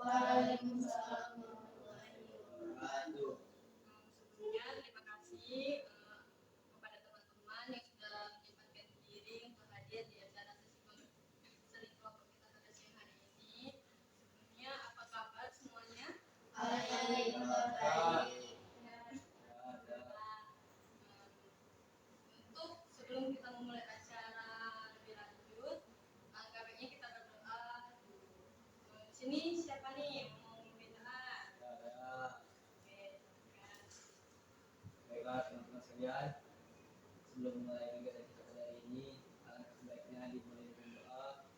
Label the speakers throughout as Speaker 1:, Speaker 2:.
Speaker 1: Waalaikumsalam warahmatullahi wabarakatuh.
Speaker 2: Sebelumnya terima kasih kepada teman-teman yang sudah menyempatkan diri untuk hadir di acara sesi kelompok kita pada siang hari ini. Sebelumnya apa kabar semuanya?
Speaker 1: Waalaikumsalam.
Speaker 2: Untuk sebelum kita memulai acara lebih lanjut, kabarnya kita berdoa dulu. Di sini siapa nih yang mau memimpin doa? Oke,
Speaker 3: Baiklah teman-teman sekalian, sebelum mulai kegiatan kita pada hari ini, alangkah sebaiknya dimulai dengan doa.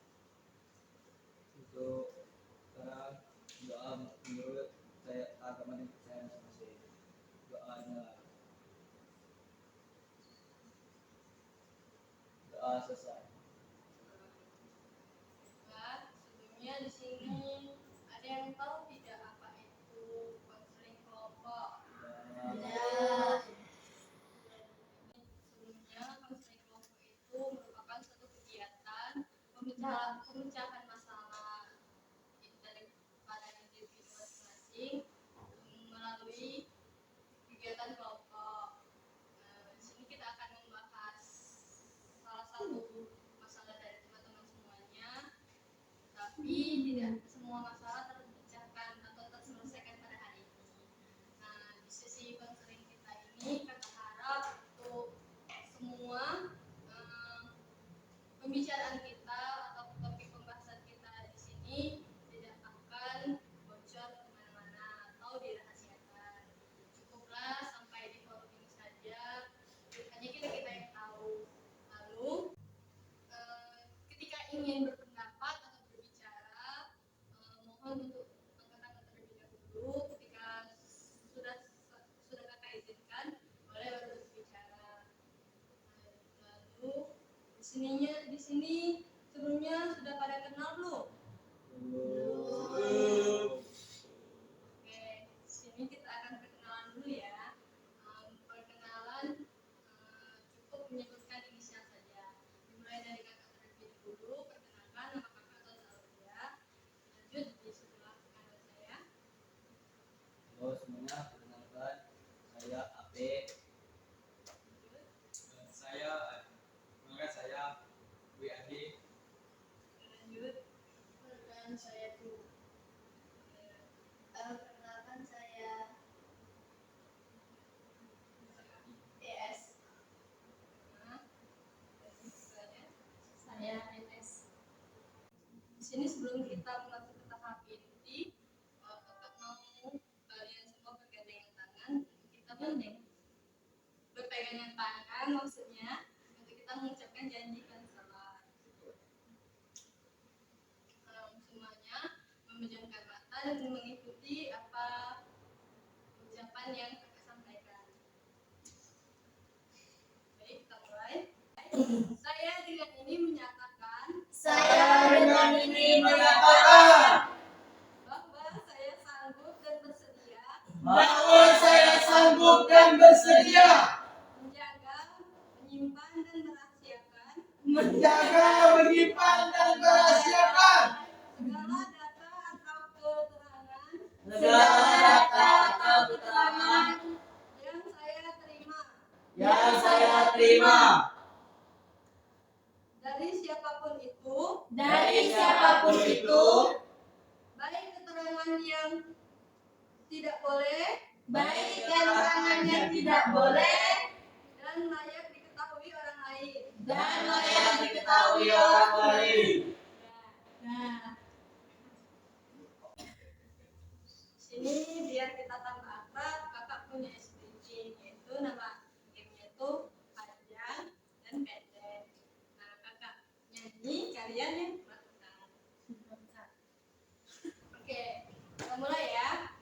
Speaker 3: Untuk sekarang doa menurut saya agama dan kepercayaan masing-masing. Doanya doa selesai.
Speaker 2: Baik, sebelumnya di sini ada yang tahu tidak apa itu konseling kelompok?
Speaker 1: Ya.
Speaker 2: Sebelumnya konseling kelompok itu merupakan suatu kegiatan pemecahan masalah daripada individu masing-masing melalui kegiatan kelompok. Di sini kita akan membahas salah satu masalah dari teman-teman semuanya, tapi tidak semua masalah terpecahkan atau terselesaikan pada hari ini. Nah, di sesi konseling kita ini kami harap untuk semua pembicaraan kita atau topik pembahasan kita di sini tidak akan bocor kemana-mana atau dirahasiakan. Cukuplah sampai di forum ini saja, hanya kita yang tahu. Lalu ketika ingin berpendapat atau berbicara, mohon untuk angkat tangan terlebih dahulu. Ketika sudah kakak izinkan, boleh baru berbicara. Lalu di sini sebelumnya sudah pada kenal belum? Oke, di sini kita akan perkenalan dulu ya. Perkenalan cukup menyebutkan inisial saja. Dimulai dari kakak terlebih dahulu. Perkenalkan, nama kakak Aulia. Lanjut di sebelah kanan saya.
Speaker 3: Halo semuanya, perkenalkan saya Ape. Saya WAD.
Speaker 2: Lanjut.
Speaker 1: Perkenalkan saya Tu. Perkenalkan saya ES. Saya MS.
Speaker 2: Di sini sebelum kita masuk ke tahap inti, kakak mau kalian semua bergandengan tangan. Kita berpegangan tangan maksudnya untuk kita mengucapkan janji konseling. Semuanya memejamkan mata dan mengikuti apa ucapan yang kakak sampaikan. Baik, kita mulai. Saya dengan ini menyatakan bahwa saya sanggup dan bersedia menjaga, menyimpan dan merahasiakan segala data atau keterangan yang saya terima dari siapapun itu, baik keterangan yang tidak boleh, dan layak diketahui orang lain. Nah, sini biar kita tambah akrab, kakak punya SPG, yaitu nama gamenya itu panjang dan pendek. Nah, kakak nyanyi, kalian yang lakukan. Oke, kita mulai ya.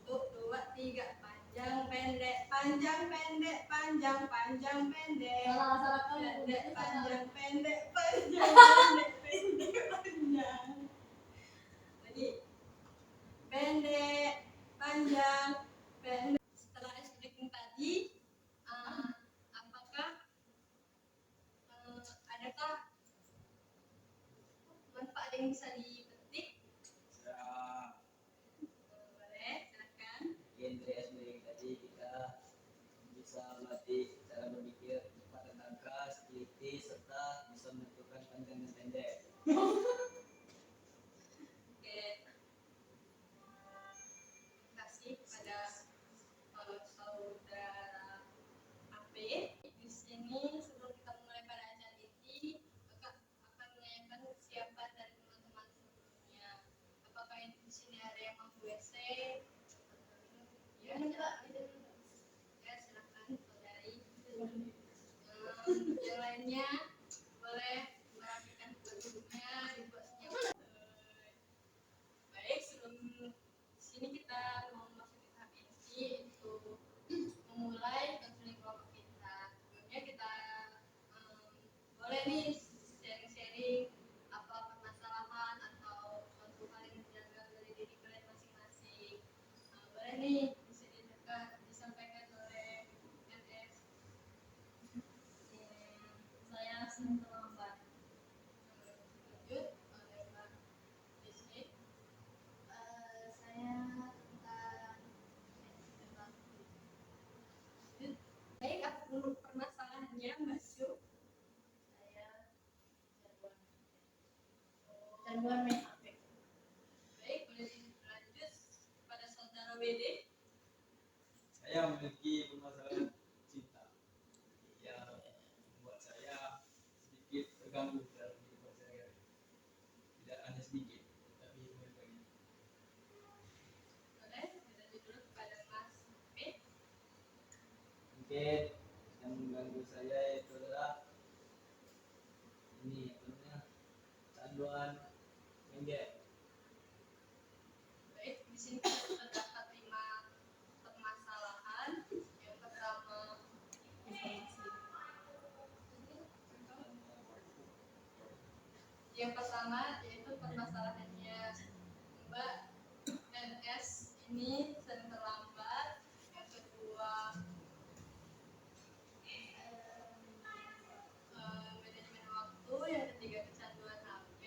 Speaker 2: 1, 2, 3, panjang pendek, panjang pendek, panjang panjang pendek. Pendek, panjang pendek, panjang pendek, pendek, panjang. Lagi. Pendek, panjang, pendek. Setelah SPG tadi, apakah adakah manfaat yang bisa dipetik?
Speaker 3: Berarti cara berpikir cepat dan tangkas, teliti serta bisa menentukan panjang dan pendek.
Speaker 2: Oke, terima kasih kepada saudara AP. Di sini sebelum kita mulai pada acara ini, Kakak akan menanyakan kesiapan dari teman-teman sebelumnya. Apakah di sini ada yang mau WC? Ya, silakan. Ya, silakan saudari. Yang lainnya boleh merapikan bajunya, dibuat senyap. Baik, sebelum sini kita mau masuk ke tahap inti, yaitu memulai konseling kelompok kita. Sebelumnya kita boleh nih sharing-sharing apa permasalahan atau suatu hal yang terjanggal dari diri kalian masing-masing. Boleh nih bisa disampaikan oleh NS. Saya sering terlambat. Lanjut oleh Mbak Desy.
Speaker 1: Saya tentang
Speaker 2: Baik, apa dulu permasalahannya, Mbak Su?
Speaker 1: saya gangguan main HP.
Speaker 2: Baik, boleh dilanjut pada saudara WD.
Speaker 3: Saya memiliki permasalahan cinta yang membuat saya sedikit terganggu dalam kehidupan saya. Tidak hanya sedikit, tapi banyak.
Speaker 2: Boleh dilanjut dulu kepada Mas P.
Speaker 3: Mungkin yang mengganggu saya itu adalah ini apa namanya, canduan main game.
Speaker 2: Baik, di sini kita terdapat 5 permasalahan. Yang pertama, yaitu permasalahannya Mbak NS ini sering terlambat. Yang kedua, manajemen waktu. Yang ketiga, kecanduan HP.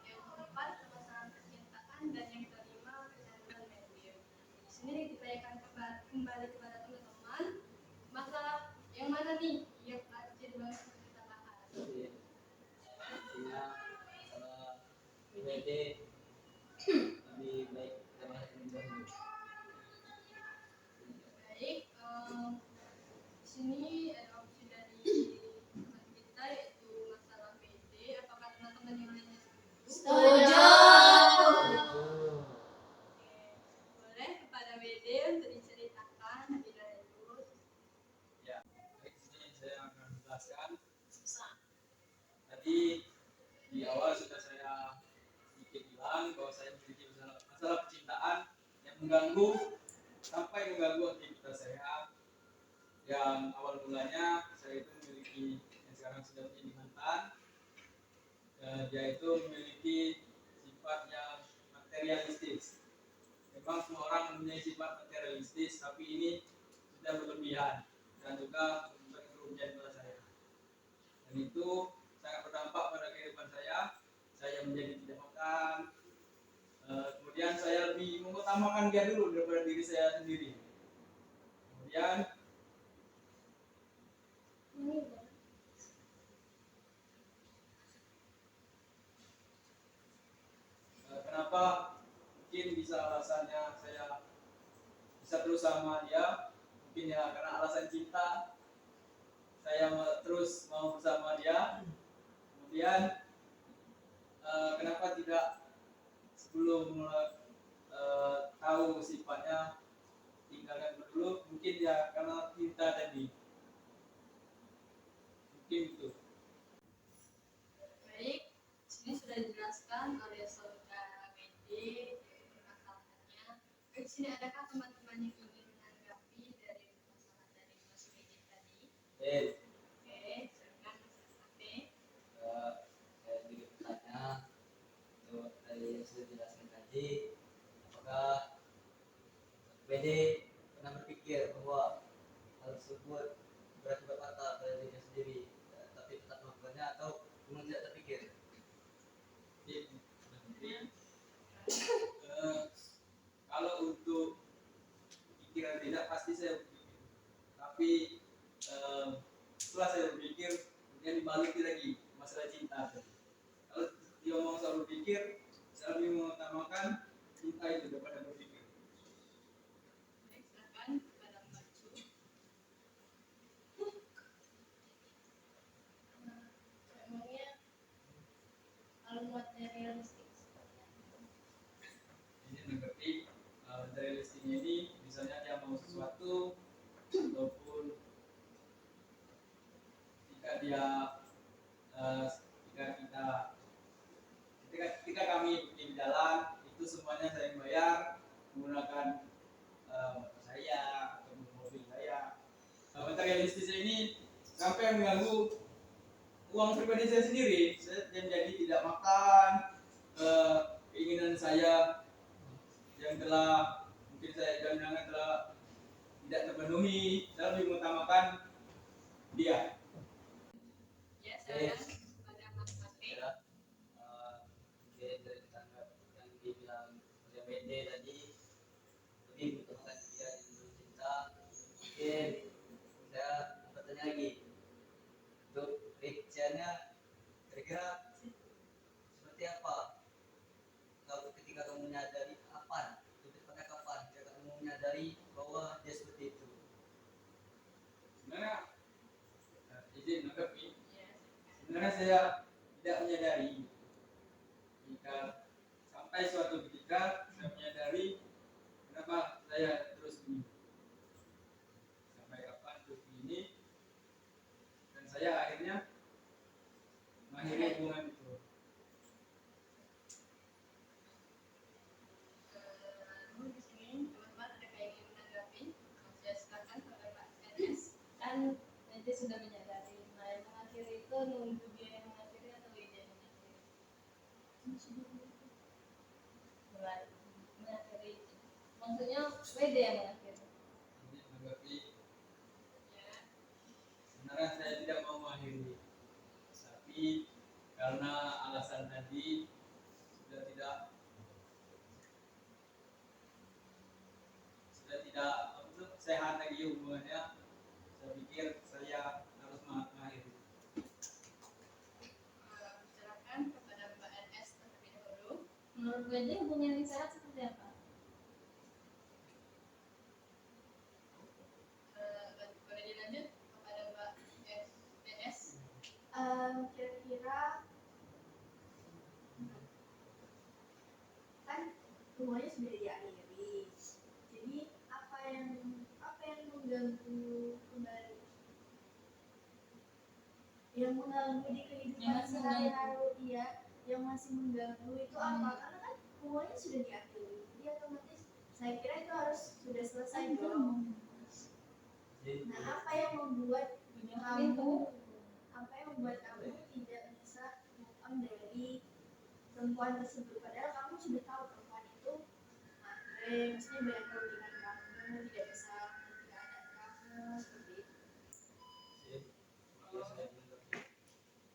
Speaker 2: Yang keempat, permasalahan percintaan. Dan yang kelima, kecanduan main game. Di sini ditanyakan kembali kepada teman-teman, masalah yang mana nih yang urgent banget untuk kita bahas?
Speaker 3: Jadi intinya masalah WD lebih baik kita bahas lebih dahulu.
Speaker 2: Baik, di sini ada opsi dari teman kita yaitu masalah PD. Apakah teman-teman yang lainnya setuju?
Speaker 1: Setuju.
Speaker 2: Oke, boleh kepada WD untuk diceritakan lebih lanjut.
Speaker 3: Ya, baik, di sini saya akan menjelaskan. Tadi di awal sudah saya sedikit bilang bahwa saya memiliki masalah percintaan yang mengganggu sampai mengganggu aktivitas saya. Yang awal mulanya saya itu memiliki yang sekarang sudah menjadi mantan. Dia itu memiliki sifat yang materialistis. Memang semua orang mempunyai sifat materialistis, tapi ini sudah berlebihan dan juga memberikan kerugian pada saya. Dan itu sangat berdampak pada kehidupan saya. Saya menjadi tidak makan. Kemudian saya lebih mengutamakan dia dulu daripada diri saya sendiri. Kemudian kenapa mungkin bisa alasannya saya bisa terus sama dia, mungkin ya karena alasan cinta saya terus mau bersama dia. Kemudian kenapa tidak sebelum tahu sifatnya tinggalkan dulu, mungkin ya karena cinta tadi, mungkin itu.
Speaker 2: Baik, sini sudah dijelaskan oleh saudara WD permasalahannya. Baik, sini adakah teman-teman yang ingin menanggapi dari permasalahan dari Mas WD tadi? Oke, silakan Mas AP.
Speaker 3: Saya juga bertanya untuk dari yang sudah dijelaskan tadi, apakah PD pernah berpikir bahwa hal tersebut berakibat fatal pada dirinya sendiri, tapi tetap melakukannya, atau memang tidak terpikir? Kalau untuk pikiran tidak pasti saya berpikir, tapi mengutamakan cinta itu daripada berpikir.
Speaker 2: Baik, silakan kepada Mbak Cu.
Speaker 1: Emangnya kalau materialistik seperti apa?
Speaker 3: Ini mengerti materialistiknya ini misalnya dia mau sesuatu ataupun ketika dia ketika kami pergi di jalan itu semuanya saya yang bayar menggunakan motor saya atau mobil saya. Materialistisnya ini sampai mengganggu uang pribadi saya sendiri. Saya jadi tidak makan, keinginan saya yang telah mungkin saya jangan telah tidak terpenuhi. Saya lebih mengutamakan dia.
Speaker 2: Ya, silakan kepada Mas Fatih.
Speaker 4: Ya, mungkin dari tanggapan yang dibilang oleh WD tadi lebih mengutamakan dia yang cinta. Mungkin saya bertanya lagi untuk rinciannya kira-kira seperti apa kalau ketika kamu menyadari kapan pada kapan ketika kamu menyadari bahwa dia seperti itu.
Speaker 3: Sebenarnya izin menanggapi.
Speaker 2: Ya,
Speaker 3: Sebenarnya saya tidak menyadari jika sampai suatu ketika saya menyadari kenapa saya terus begini, sampai kapan terus begini, dan saya akhirnya mengakhiri hubungan itu.
Speaker 2: Lalu di sini teman-teman ada yang ingin menanggapi? Ya, silakan kepada Mbak NS.
Speaker 1: Kan nanti sudah menyadari, nah yang mengakhiri itu nunggu dia yang mengakhiri atau dia yang mengakhiri? Mulai mengakhiri, maksudnya WD yang mengakhiri.
Speaker 3: Ini menanggapi.
Speaker 2: Ya,
Speaker 3: Sebenarnya saya tidak mau mengakhiri, tapi karena alasan tadi sudah tidak sehat lagi hubungannya, saya pikir saya harus mengakhiri.
Speaker 2: silakan kepada Mbak NS terlebih dahulu.
Speaker 1: Menurut WD hubungan yang sehat seperti apa?
Speaker 2: Boleh dilanjut kepada Mbak SDS.
Speaker 1: Kira-kira kan semuanya sudah diakhiri, jadi apa yang mengganggu kembali, yang mengganggu di kehidupan sehari-hari dia, yang masih mengganggu itu apa? Karena kan semuanya sudah diakhiri, jadi otomatis saya kira itu harus sudah selesai dong. Nah, apa yang membuat kamu tidak bisa move on dari perempuan tersebut, padahal kamu sudah tahu perempuan itu maksudnya banyak kelebihan kamu, tidak bisa tidak ada kamu seperti itu.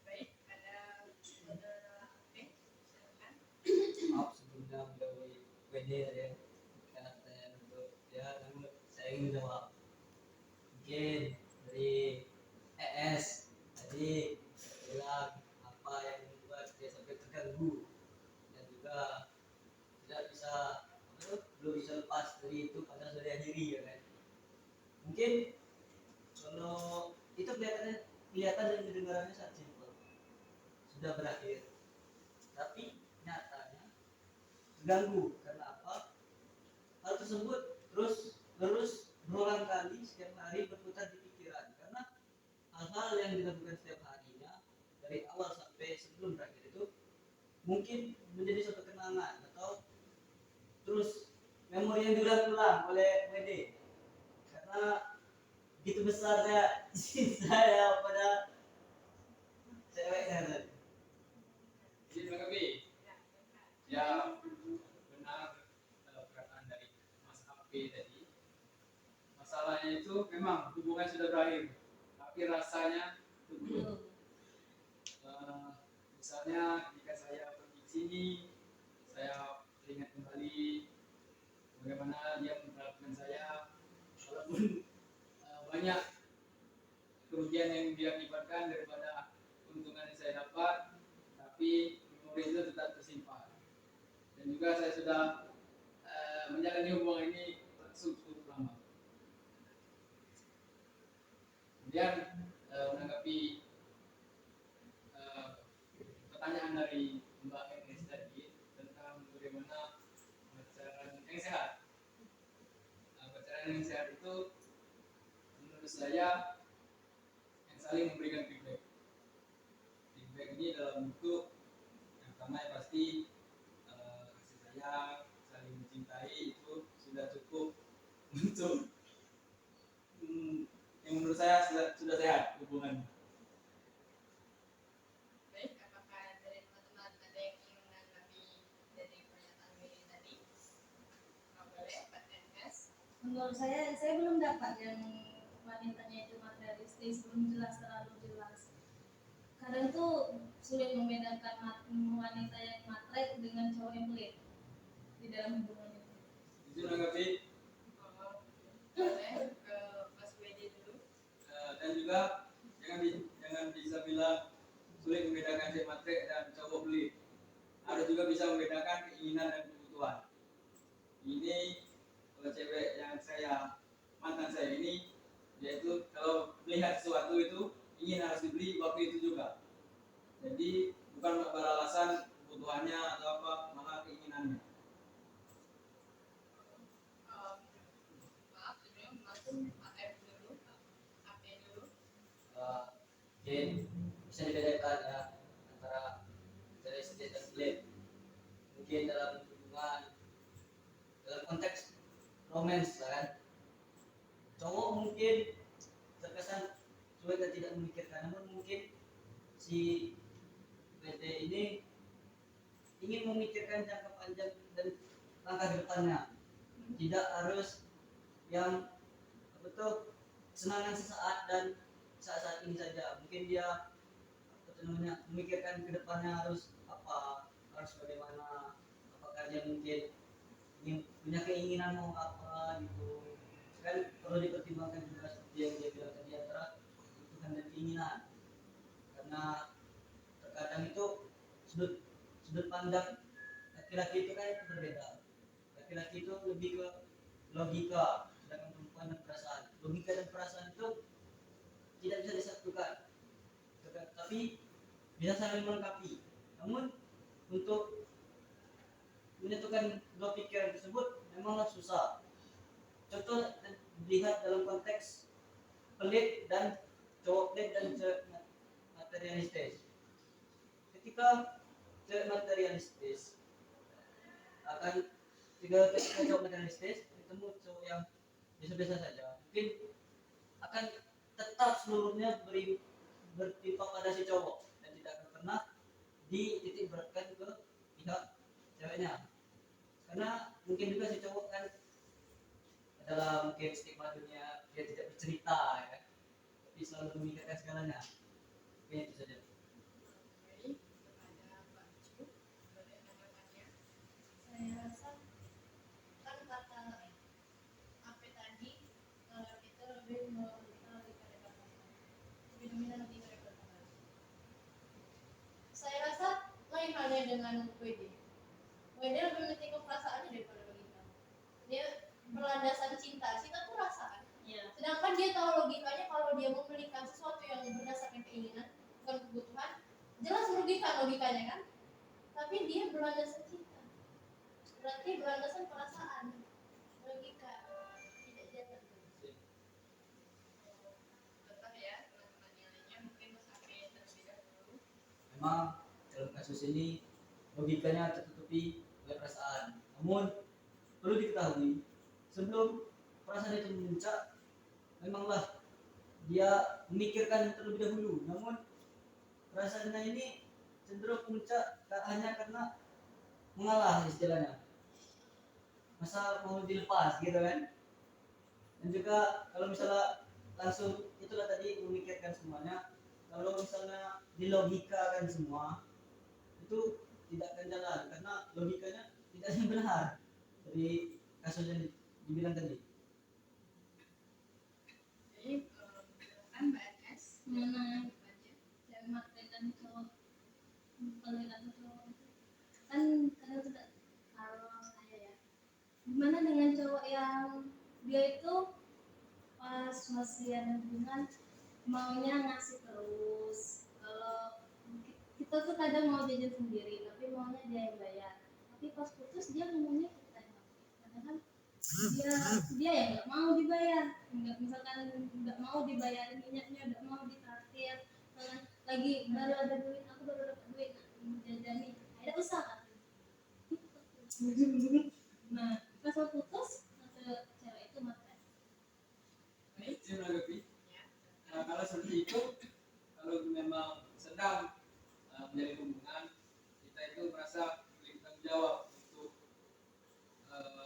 Speaker 2: Baik, ada saudara P. Silakan.
Speaker 4: Maaf sebelumnya mendahului WD ya karena pertanyaan untuk dia, namun saya ingin menjawab. Mungkin dari ES tadi bilang apa yang membuat dia sampai terganggu dan juga tidak bisa belum bisa lepas dari itu padahal sudah diakhiri ya kan. Mungkin kalau itu kelihatan dan kedengarannya sangat simpel, sudah berakhir, tapi nyatanya terganggu karena apa? Hal tersebut terus berulang kali setiap hari berputar di pikiran karena hal-hal yang dilakukan setiap harinya dari awal sampai sebelum berakhir itu mungkin menjadi suatu kenangan atau terus memori yang diulang-ulang oleh WD karena begitu besarnya saya pada ceweknya tadi.
Speaker 3: Izin menanggapi. Ya benar perkataan dari Mas AP tadi. Masalahnya itu memang hubungan sudah berakhir, tapi rasanya itu belum. Misalnya ketika saya pergi sini, saya ingat kembali bagaimana dia memperlakukan saya, walaupun banyak kerugian yang dia akibatkan daripada keuntungan yang saya dapat, tapi memori itu tetap tersimpan. Dan juga saya sudah menjalani hubungan ini cukup lama. Kemudian menanggapi pertanyaan dari Mbak Enes tadi tentang bagaimana pacaran yang sehat. Pacaran yang sehat itu menurut saya yang saling memberikan feedback. Feedback ini dalam bentuk yang pertama ya pasti kasih sayang, saling mencintai itu sudah cukup untuk yang menurut saya sudah sehat hubungan.
Speaker 2: Baik, apakah dari teman-teman ada yang ingin menanggapi dari pernyataan Willy tadi? Boleh, Pak NS.
Speaker 1: Menurut saya belum dapat yang wanitanya itu materialistis, belum jelas, terlalu jelas. Kadang tuh sulit membedakan wanita yang matre dengan cowok yang pelit di dalam hubungan itu.
Speaker 3: Itu menanggapi
Speaker 2: Boleh ke Mas WD dulu.
Speaker 3: dan juga jangan bisa bilang sulit membedakan cewek matre dan cowok pelit. Harus juga bisa membedakan keinginan dan kebutuhan. Ini kalau cewek yang mantan saya ini, yaitu kalau melihat sesuatu itu ingin harus dibeli waktu itu juga. Jadi bukan beralasan kebutuhannya atau apa, malah keinginannya.
Speaker 2: Maaf, sebelum masuk AF dulu, AP dulu.
Speaker 4: Mungkin bisa dibedakan ya antara materialistis dan pelit. Mungkin dalam hubungan, dalam konteks romance lah kan, cowok mungkin terkesan sulit dan tidak memikirkan, namun mungkin si PT ini ingin memikirkan jangka panjang dan langkah ke depannya, tidak harus yang betul senangan sesaat dan saat-saat ini saja. Mungkin dia memikirkan ke depannya harus apa, harus bagaimana, apakah dia mungkin punya keinginan mau apa gitu kan, perlu dipertimbangkan juga seperti yang dia bilang tadi antara kebutuhan dan keinginan, karena terkadang itu sudut pandang laki-laki itu kan berbeda. Laki-laki itu lebih ke logika, sedangkan perempuan dan perasaan. Logika dan perasaan itu tidak bisa disatukan, tapi bisa saling melengkapi. Namun untuk menyatukan dua pikiran tersebut memanglah susah. Contoh dilihat dalam konteks pelit dan cowok pelit dan cewek materialistis. Ketika cewek materialistis akan ketika cowok materialistis ketemu cowok yang biasa-biasa saja, mungkin akan tetap seluruhnya bertimpa pada si cowok dan tidak akan pernah dititik beratkan ke pihak ceweknya, karena mungkin juga si cowok kan adalah mungkin stigma dunia, dia tidak bercerita ya kan? Tapi selalu memikirkan segalanya. Oke, itu saja.
Speaker 2: Baik, kepada Pak Cu, boleh tanggapannya.
Speaker 1: Saya rasa kan kata apa tadi, kita lebih pada pasangan, lebih dominan lebih pada pasangan. Saya rasa lain halnya dengan WD. WD lebih mementingkan perasaannya daripada logika. Dia berlandasan cinta tuh rasa kan.
Speaker 2: Iya.
Speaker 1: Sedangkan dia tahu logikanya, kalau dia membelikan sesuatu yang berdasarkan keinginan bukan kebutuhan, jelas merugikan logikanya kan. Tapi dia berlandasan cinta, berarti berlandasan perasaan, logika tidak jalan.
Speaker 2: Tetap ya, teman-teman yang lainnya mungkin Mas AP terlebih dahulu.
Speaker 4: Memang dalam kasus ini logikanya tertutupi oleh perasaan. Namun perlu diketahui, sebelum perasaan itu memuncak, memanglah dia memikirkan terlebih dahulu. Namun perasaannya ini cenderung puncak hanya karena mengalah istilahnya, masa mau dilepas gitu kan. Dan juga kalau misalnya langsung itulah tadi memikirkan semuanya, kalau misalnya dilogikakan semua itu tidak akan jalan, karena logikanya tidak ada yang benar dari kasus yang dibilang tadi.
Speaker 2: Jadi, silakan Mbak NS.
Speaker 1: Mengenai
Speaker 2: Lanjut.
Speaker 1: cewek matre dan cowok pelit atau cowok itu kan kadang sudah
Speaker 2: Gimana dengan cowok yang dia itu pas masih ada hubungan maunya ngasih terus, kalau kita tuh kadang mau jajan sendiri tapi maunya dia yang bayar, tapi pas putus dia ngomongnya kita yang bayar. Padahal dia yang nggak mau dibayar, nggak, misalkan nggak mau dibayarin minyaknya, nggak mau ditraktir, misalkan lagi baru ada duit, aku baru dapat duit, jajanin, ada usaha. Nah pas mau putus kata cewek itu mati.
Speaker 3: Saya menanggapi. Nah, kalau seperti itu, kalau memang sedang menjalin hubungan, kita itu merasa memiliki tanggung jawab untuk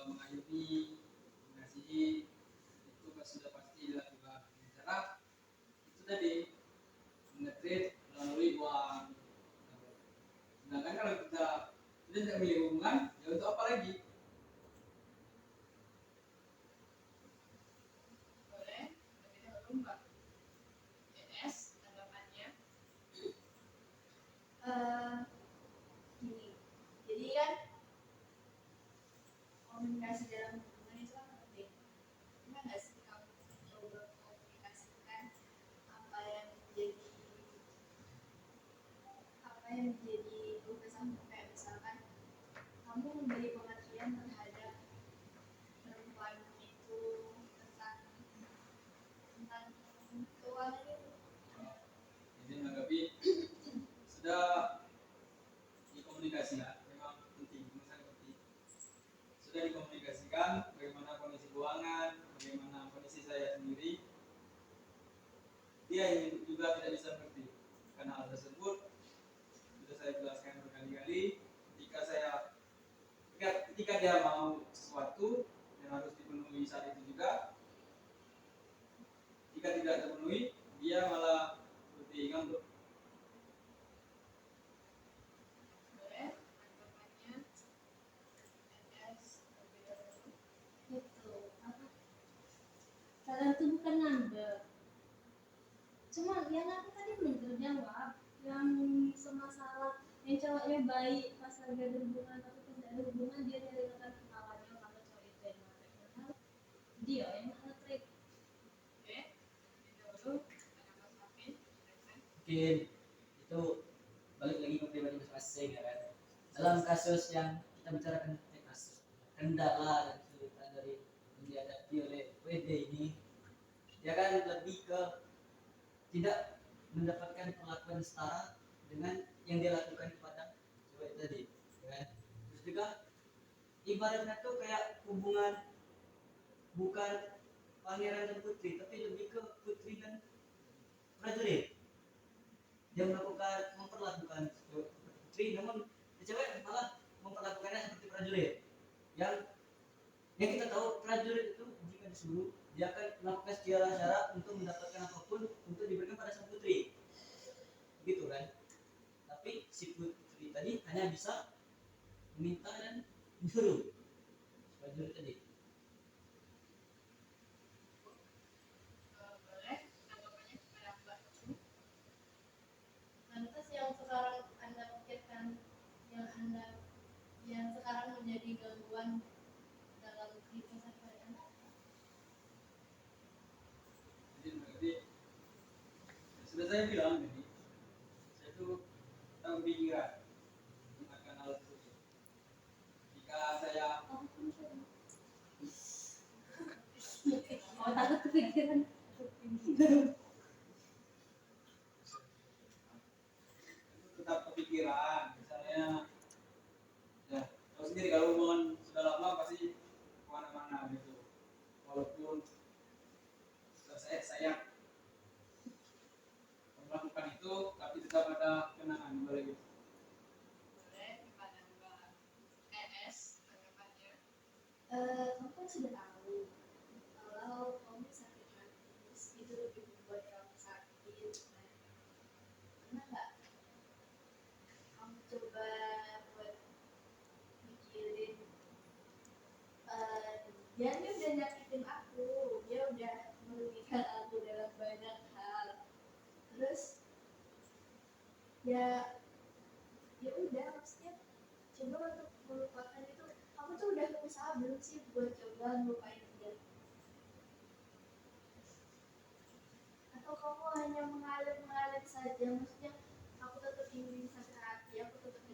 Speaker 3: mengayomi, mengasihi, itu sudah pasti dilakukan. Cara itu tadi mengetrit melalui uang. Sedangkan kalau kita sudah tidak memiliki hubungan, ya untuk apa lagi?
Speaker 2: Boleh lebih dahulu Mbak ES tanggapannya.
Speaker 1: Gini, jadi kan komunikasi dalam hubungan itu kan penting. Pernah nggak sih kamu coba komunikasikan apa yang menjadi tugas kamu, kayak misalkan kamu memberi pengertian terhadap perempuan itu tentang keuangan itu.
Speaker 3: Jadi menanggapi sudah dikomunikasikan, memang penting, memang sangat penting. Sudah dikomunikasikan bagaimana kondisi keuangan, bagaimana kondisi saya sendiri. Dia yang juga tidak bisa mengerti. Karena hal tersebut sudah saya jelaskan berkali-kali. Ketika dia mau sesuatu yang harus dipenuhi saat itu juga, jika tidak terpenuhi, dia malah seperti ngambek.
Speaker 2: Boleh tanggapannya ES lebih dahulu.
Speaker 1: Gitu. Apa? Kalian tuh bukan ngambek. Cuma yang aku tadi belum terjawab, yang semasalah yang cowoknya baik pas lagi ada hubungan tapi pas tidak ada hubungan dia nyerikan kepalanya kalau cowok itu yang ngambek. Padahal dia yang nge-treat.
Speaker 2: Oke, lebih dahulu ada Mas Hafin, silakan.
Speaker 4: Mungkin itu balik lagi ke pribadi masing-masing ya kan. Dalam kasus yang kita bicarakan, kasus kendala dan kesulitan dari yang dihadapi oleh WD ini, dia kan lebih ke tidak mendapatkan perlakuan setara dengan yang dia lakukan kepada cewek tadi, ya kan? Terus juga ibaratnya tuh kayak hubungan bukan pangeran dan putri, tapi lebih ke putri dan prajurit. Dia memperlakukan putri, namun cewek malah memperlakukannya seperti prajurit. Yang kita tahu prajurit itu jika disuruh dia akan melakukan segala cara untuk mendapatkan apapun untuk diberikan pada sang putri, gitu kan? Tapi si putri tadi hanya bisa meminta dan menyuruh prajurit tadi.
Speaker 2: Boleh tanggapannya kepada Mbak Nurul.
Speaker 1: Lantas yang sekarang Anda pikirkan, yang sekarang menjadi gangguan dalam kehidupan sehari-hari Anda.
Speaker 3: Jadi mengerti. Sudah saya bilang jadi saya itu tahu pikiran akan hal tersebut. Jika saya
Speaker 1: Oh, takut kepikiran.
Speaker 3: tetap kepikiran, misalnya ya tahu sendiri kalau hubungan sudah lama pasti kemana-mana gitu. Walaupun saya melakukan itu, tapi tetap ada kenangan balik itu.
Speaker 2: Boleh kepada Mbak ES tanggapannya.
Speaker 1: Kamu kan sudah tahu kalau kamu sakit hati itu lebih membuat kamu sakit. Pernah nggak kamu coba buat mikirin, dia ini udah nyakitin aku, dia udah merugikan aku dalam banyak hal. Terus ya udah, maksudnya coba untuk melupakan itu. Aku tuh udah usaha belum sih buat coba ngelupain dia? Atau kamu hanya mengalir saja, maksudnya aku tetap ingin sakit hati, aku tetap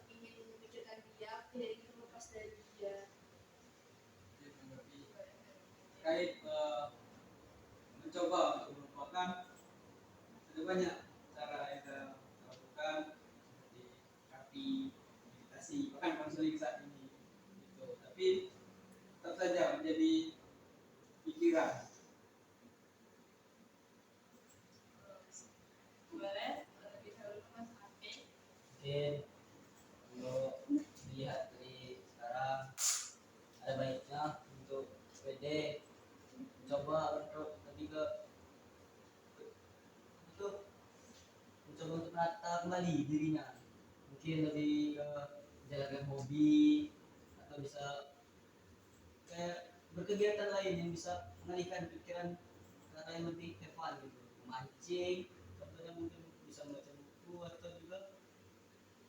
Speaker 1: ingin memikirkan dia, aku tidak ingin terlepas dari dia.
Speaker 3: Dia mengerti terkait mencoba untuk melupakan. Ada banyak cara yang kita lakukan seperti terapi, meditasi, bahkan konseling saat ini gitu. Tapi tetap saja menjadi pikiran.
Speaker 2: Boleh lebih dahulu Mas Ape.
Speaker 4: Mungkin kalau dilihat dari sekarang ada baiknya untuk PD mencoba untuk lebih ke itu mencoba untuk menata kembali dirinya, mungkin lebih ke menjalankan hobi atau bisa kayak berkegiatan lain yang bisa mengalihkan pikiran karena yang lebih have fun gitu, memancing contohnya, mungkin bisa membaca buku atau juga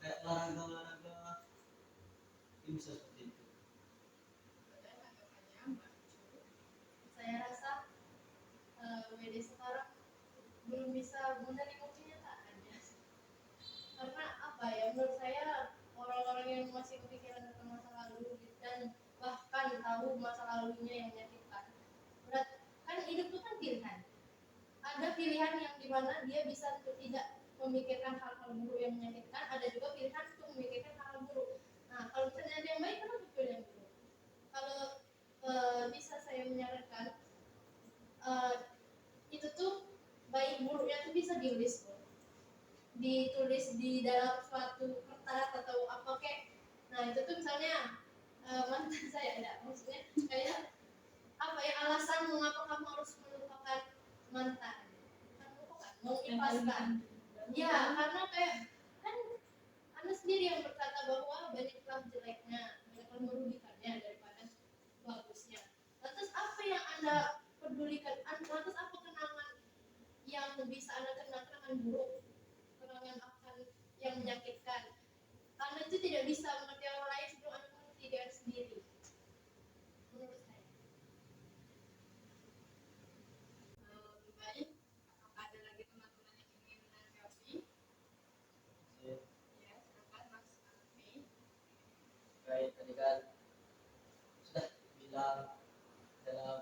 Speaker 4: kayak olahraga yang bisa seperti itu.
Speaker 2: Boleh tanggapannya Mbak Cu.
Speaker 1: Saya rasa WD sekarang belum bisa menerima kenyataannya. Karena apa ya, menurut saya orang-orang yang masih kepikiran tentang masa lalu dan bahkan tahu masa lalunya yang menyakitkan, kan hidup itu kan pilihan. Ada pilihan yang dimana dia bisa untuk tidak memikirkan hal-hal buruk yang menyakitkan, ada juga pilihan untuk memikirkan hal-hal buruk. Nah, kalau misalnya ada yang baik, kenapa pilih yang buruk? Kalau bisa saya menyarankan, itu tuh baik buruknya tuh bisa ditulis di dalam suatu kertas atau apa kek. Nah itu tuh misalnya mantan saya ada, maksudnya kayak apa ya, alasan mengapa kamu harus melupakan mantan, bukan melupakan, mengikhlaskan. Ya karena kayak kan anda sendiri yang berkata bahwa banyaklah jeleknya, banyaklah merugikannya daripada bagusnya. Lantas apa yang anda pedulikan? Lantas apa kenangan yang bisa anda kenang, kenangan buruk, kenangan akan yang menyakitkan? Anda itu tidak bisa mengerti orang lain sebelum anda mengerti diri sendiri. Menurut saya.
Speaker 2: Lebih baik, apakah ada lagi teman-teman yang ingin menanggapi? Ya, silakan Mas Ape.
Speaker 4: Baik, tadi kan sudah bilang dalam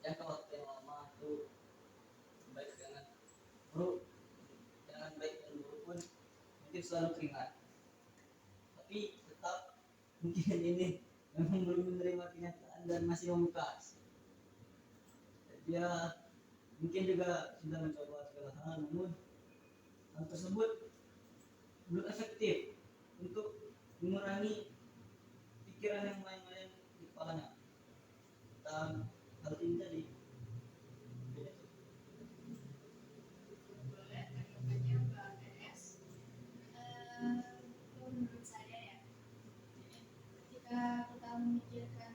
Speaker 4: jangka waktu yang lama itu baik dengan buruk, jangan baik dan buruk pun mungkin selalu teringat, tapi tetap mungkin ini memang belum menerima kenyataan dan masih membekas. Dia mungkin juga sudah mencoba segala hal, namun hal tersebut belum efektif untuk mengurangi pikiran yang lain-lain di kepalanya tentang hal ini tadi.
Speaker 2: Boleh tanggapannya Mbak DS.
Speaker 1: Menurut saya ya, ketika kita memikirkan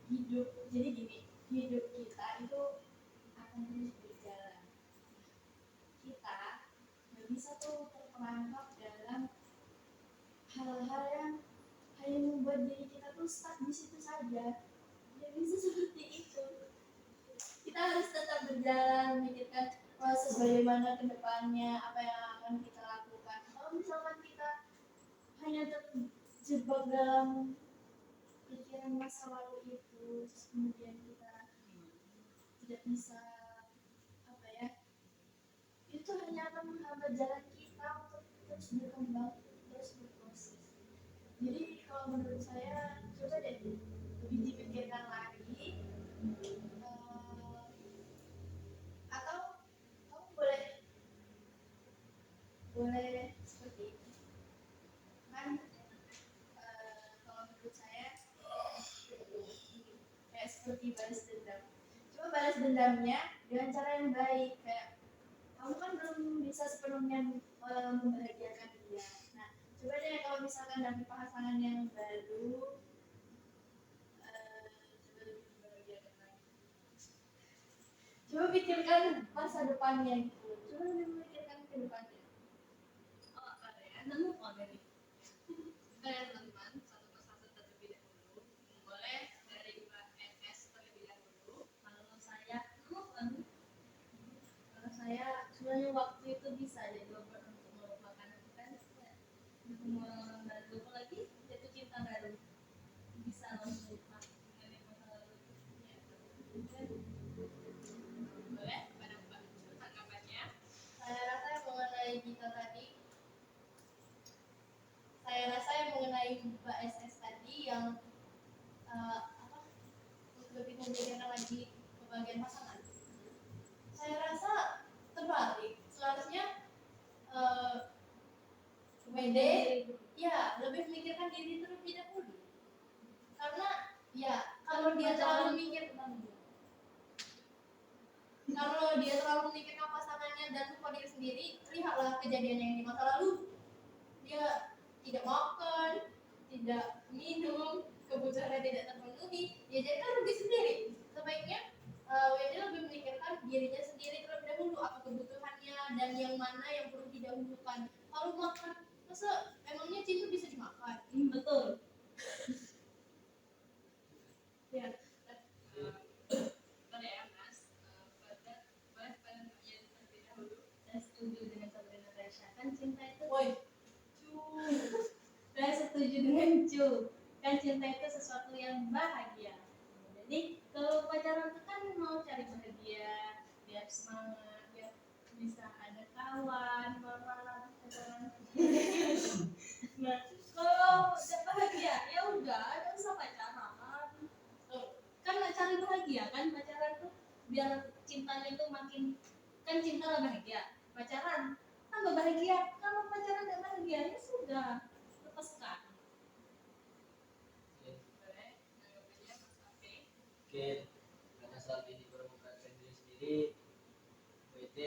Speaker 1: hidup, jadi gini, hidup kita itu akan terus berjalan. Kita nggak bisa tuh terperangkap dalam hal-hal yang hanya membuat diri kita tuh stuck di situ saja. Nggak bisa seperti itu. Kita harus tetap berjalan, memikirkan proses bagaimana kedepannya, apa yang akan kita lakukan. Kalau misalkan kita hanya terjebak dalam pikiran masa lalu itu, terus kemudian kita tidak bisa apa ya, itu hanya akan menghambat jalan kita untuk terus berkembang, terus berproses. Jadi kalau menurut saya coba deh lebih dipikirkan lagi, atau kamu boleh seperti itu kan. Kalau menurut saya kayak seperti balas dendam, coba balas dendamnya dengan cara yang baik. Kayak kamu kan belum bisa sepenuhnya membahagiakan dia. Nah coba deh kalau misalkan dari pasangan yang baru, coba lebih membahagiakan lagi. Coba pikirkan masa depannya gitu, coba lebih memikirkan ke depannya.
Speaker 2: Ada ya, namun ada nih. Kita ya teman-teman, satu persatu terlebih dahulu. lagi ke bagian pasangan? Saya rasa terbalik. Seharusnya WD ya lebih memikirkan diri terlebih dahulu. Karena ya kalau dia terlalu memikirkan pasangannya dan lupa diri sendiri, lihatlah kejadian yang di masa lalu. Dia tidak makan, tidak minum, kebutuhannya tidak terpenuhi, ya jadi kan rugi sendiri. Sebaiknya WD lebih memikirkan dirinya sendiri terlebih dahulu, apa kebutuhannya dan yang mana yang perlu didahulukan. Kalau makan, masa emangnya cinta bisa dimakan? Betul. Ya. Boleh ya Mas, boleh pada Mbaknya terlebih dahulu. Saya setuju dengan Sabrina Raisya, kan cinta itu saya setuju dengan Cu, kan cinta itu sesuatu yang bahagia. Jadi kalau pacaran itu kan mau cari bahagia, biar semangat, biar bisa ada kawan, malam-malam pacaran. Nah, kalau udah bahagia ya udah, nggak usah pacaran. Kan nggak cari bahagia kan pacaran tuh, biar cintanya tuh makin, kan cinta lah bahagia, pacaran tambah bahagia. Kalau pacaran nggak bahagia ya sudah, lepaskan. Boleh, tanggapannya Mas Afi?
Speaker 4: Oke, karena saat ini baru memperhatikan diri sendiri, WD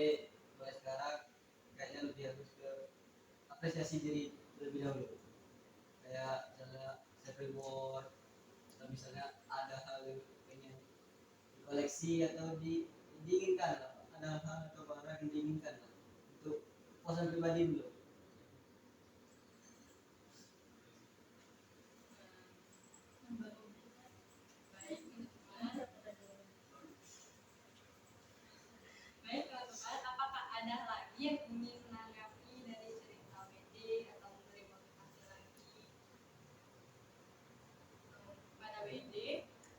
Speaker 4: mulai sekarang kayaknya lebih harus ke apresiasi diri terlebih dahulu. Kayak misalnya self reward, atau misalnya ada hal yang pengen dikoleksi atau diinginkan lah. Ada hal atau barang yang diinginkan lah, untuk kepuasan pribadi dulu.
Speaker 2: Baik teman-teman, apakah ada lagi yang ingin menanggapi dari cerita WD atau memberi motivasi lagi pada WD?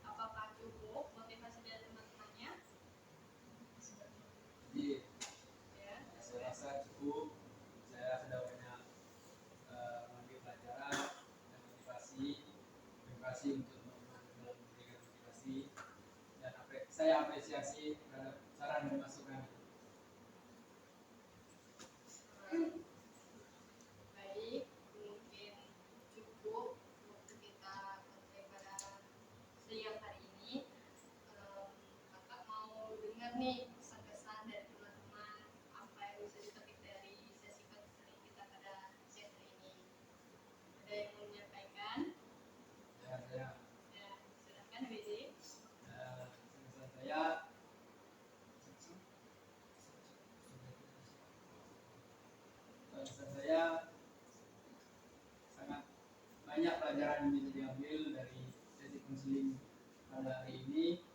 Speaker 2: Apakah cukup motivasi dari teman-temannya?
Speaker 3: Jadi
Speaker 2: Ya,
Speaker 3: saya rasa cukup. Saya sudah banyak mengambil pelajaran dan motivasi. Terima kasih untuk teman-teman dalam memberikan motivasi, dan saya apresiasi terhadap saran dan masukan.
Speaker 2: baik, mungkin cukup waktu kita pada siang hari ini. Kakak mau dengar nih pesan-pesan dari teman-teman, apa yang bisa dipetik dari sesi konseling kita pada siang hari ini. Ada yang mau menyampaikan?
Speaker 3: Ya,
Speaker 2: Silakan WD.
Speaker 3: pesan saya sangat banyak pelajaran yang bisa diambil dari sesi konseling pada hari ini.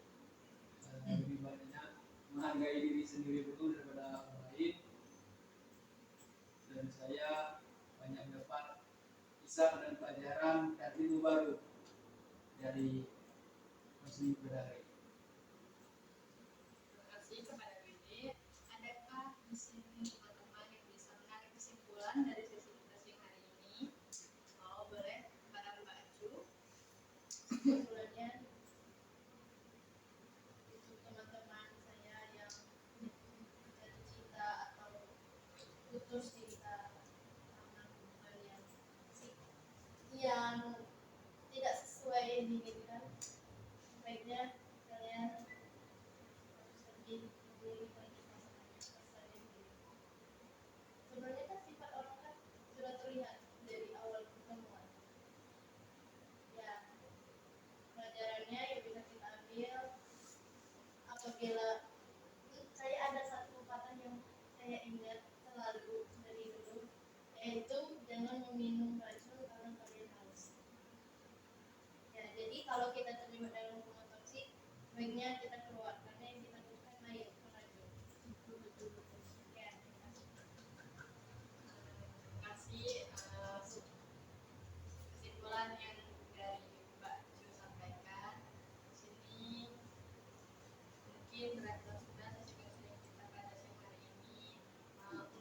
Speaker 3: Lebih banyak menghargai diri sendiri dulu daripada orang lain, dan saya banyak mendapat kisah dan pelajaran dan ilmu baru dari konseling pada hari ini.
Speaker 2: Terima kasih kepada WD. Adakah di sini teman-teman yang bisa menarik kesimpulan dari sesi kita siang hari ini? Oh, boleh kepada Mbak Acu.
Speaker 1: Kesimpulannya untuk teman-teman saya yang jatuh cinta atau putus cinta karena hubungan yang tidak sesuai diinginkan, baiknya kalian harus lebih memilih lagi pasangan. Sebenarnya kan sifat orang kan sudah terlihat dari awal pertemuan. Ya, pelajarannya yang bisa kita ambil apabila saya ada satu pepatah yang saya ingat selalu dari dulu, yaitu jangan meminum racun karena kalian haus. Ya, jadi kalau kita terlibat dalam hubungan toksik, baiknya kita keluar, karena yang kita butuhkan air, bukan racun. Ya, terima kasih.
Speaker 2: Terima kasih kesimpulan yang dari Mbak Ju sampaikan. Di sini mungkin berakhir sudah sesi konseling kita pada siang hari ini.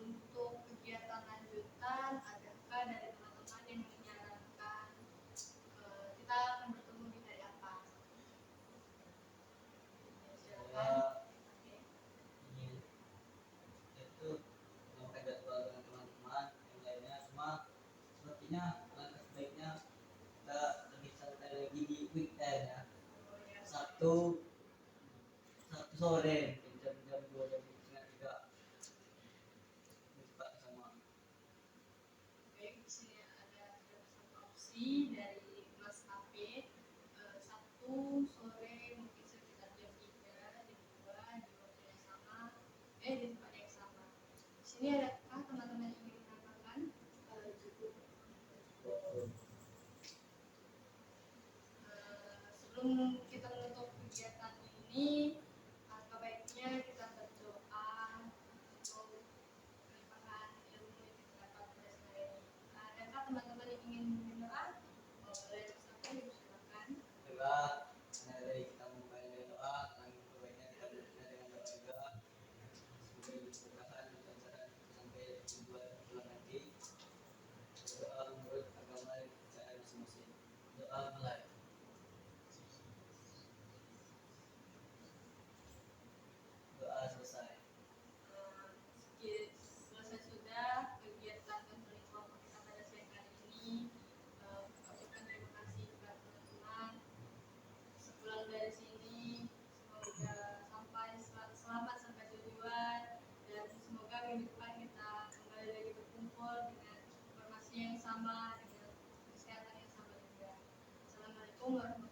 Speaker 2: Untuk kegiatan lanjutan, adakah dari teman-teman yang menyarankan kita akan bertemu di hari apa?
Speaker 4: Sabtu sore jam 2 jam 3 buka sama.
Speaker 2: Oke, di sini ada satu opsi dari Mas HP. Sabtu sore mungkin sekitar jam 3, jam 2 di waktu yang sama, di tempat yang sama. Di sini adakah teman-teman yang ingin menambahkan?
Speaker 1: Cukup.
Speaker 2: Sebelum kita menutup kegiatan ini, alangkah baiknya kita berdoa untuk melimpahkan ilmu yang kita dapat pada sore ini. Adakah teman-teman yang ingin berdoa? Boleh bersama, silakan.
Speaker 4: Doa, dari kita memulai dengan doa, langit baiknya kita berikan dengan doa juga. Semoga diberkahan dan lancarkan sampai tujuan pulang nanti. Doa menurut agama dan kepercayaan masing-masing. Doa mulai. Doa selesai.
Speaker 2: Selesai sudah kegiatan konseling kelompok kita pada siang hari ini. Ucapkan terima kasih kepada teman-teman. Sepulang dari sini, semoga selamat sampai tujuan, dan semoga minggu depan kita kembali lagi berkumpul dengan informasi yang sama, dengan kesehatan yang sama juga. Assalamualaikum warahmatullahi wabarakatuh.